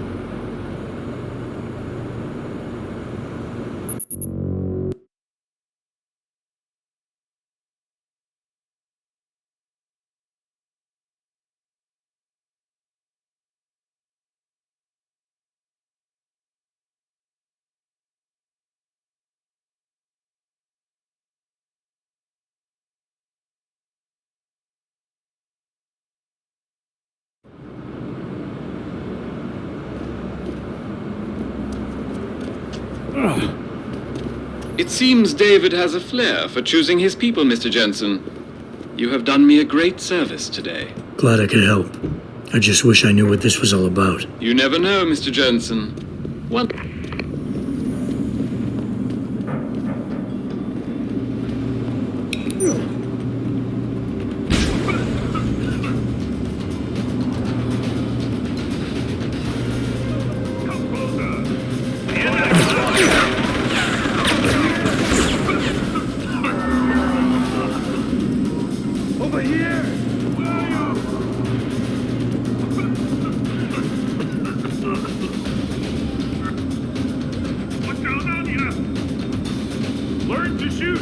It seems David has a flair for choosing his people, Mr. Jensen. You have done me a great service today. Glad I could help. I just wish I knew what this was all about. You never know, Mr. Jensen. One... Over here! What's going on here? Learn to shoot.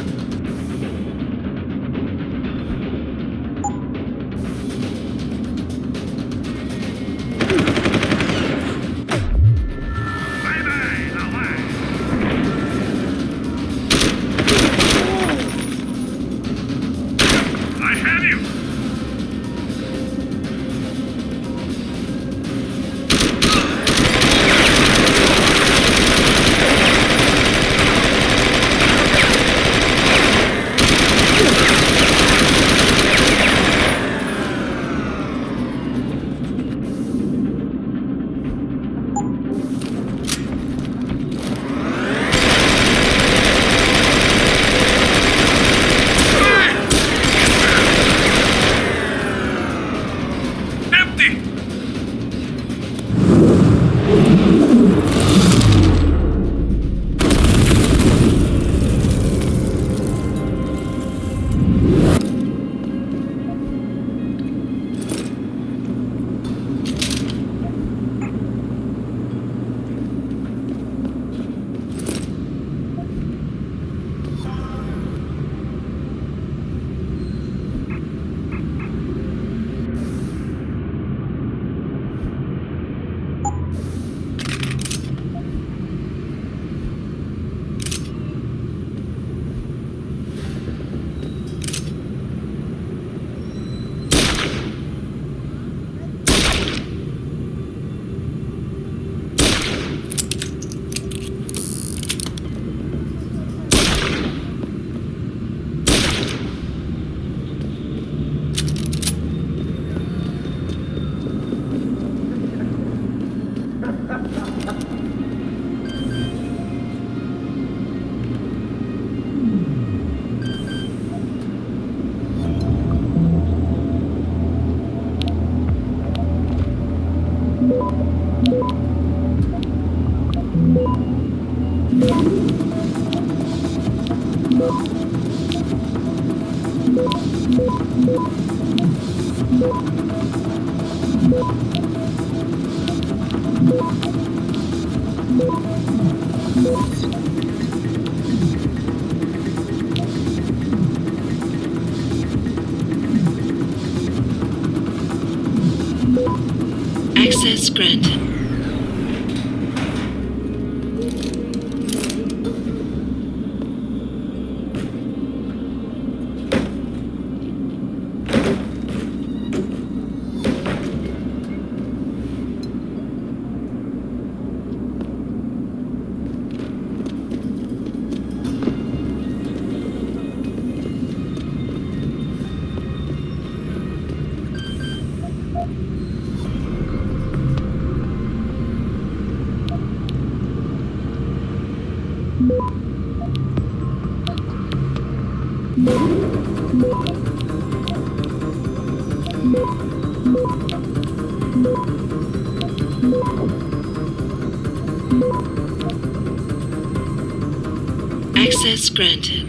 Bye-bye, Lawad. I have you! Access granted. Access granted.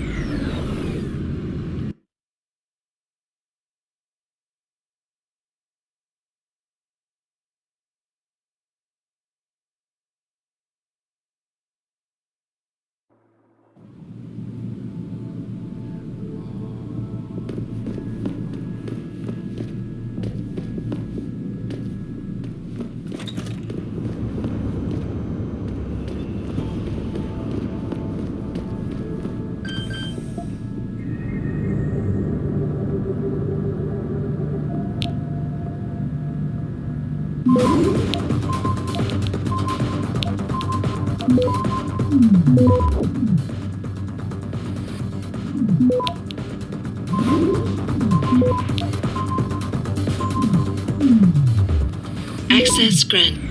Access granted.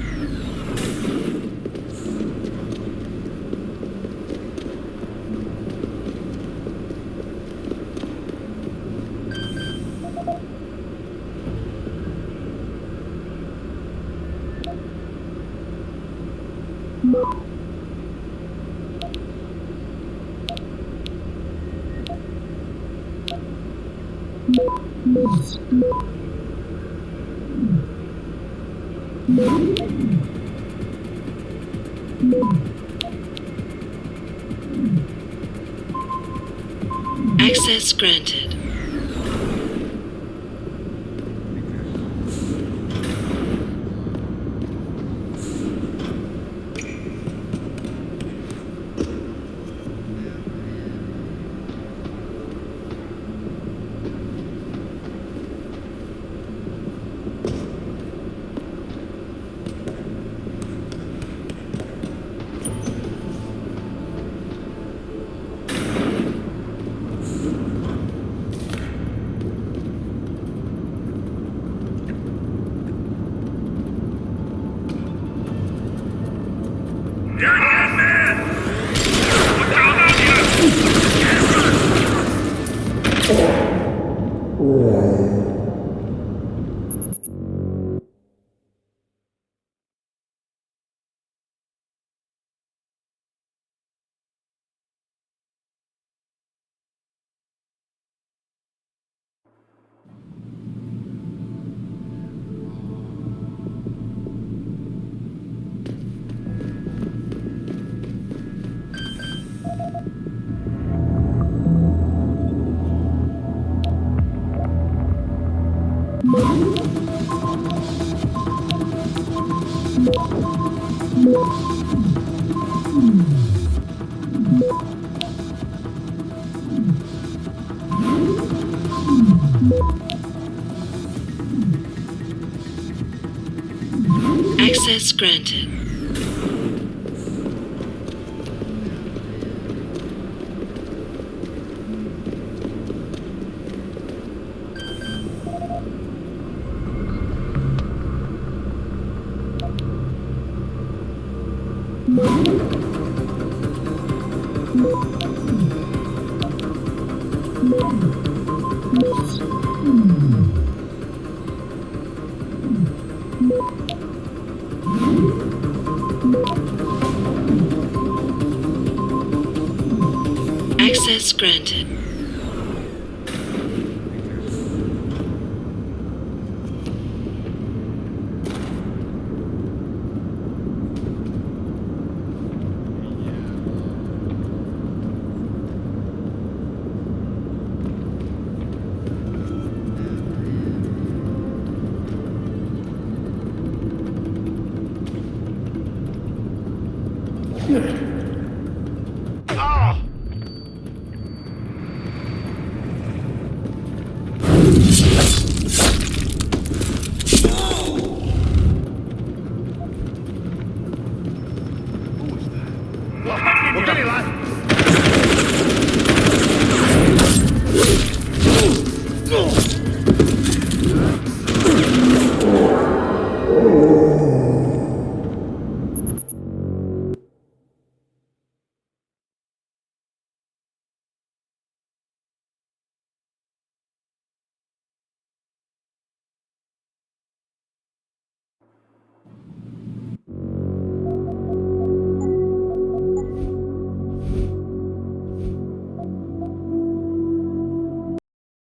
Access granted. Access granted. Access granted.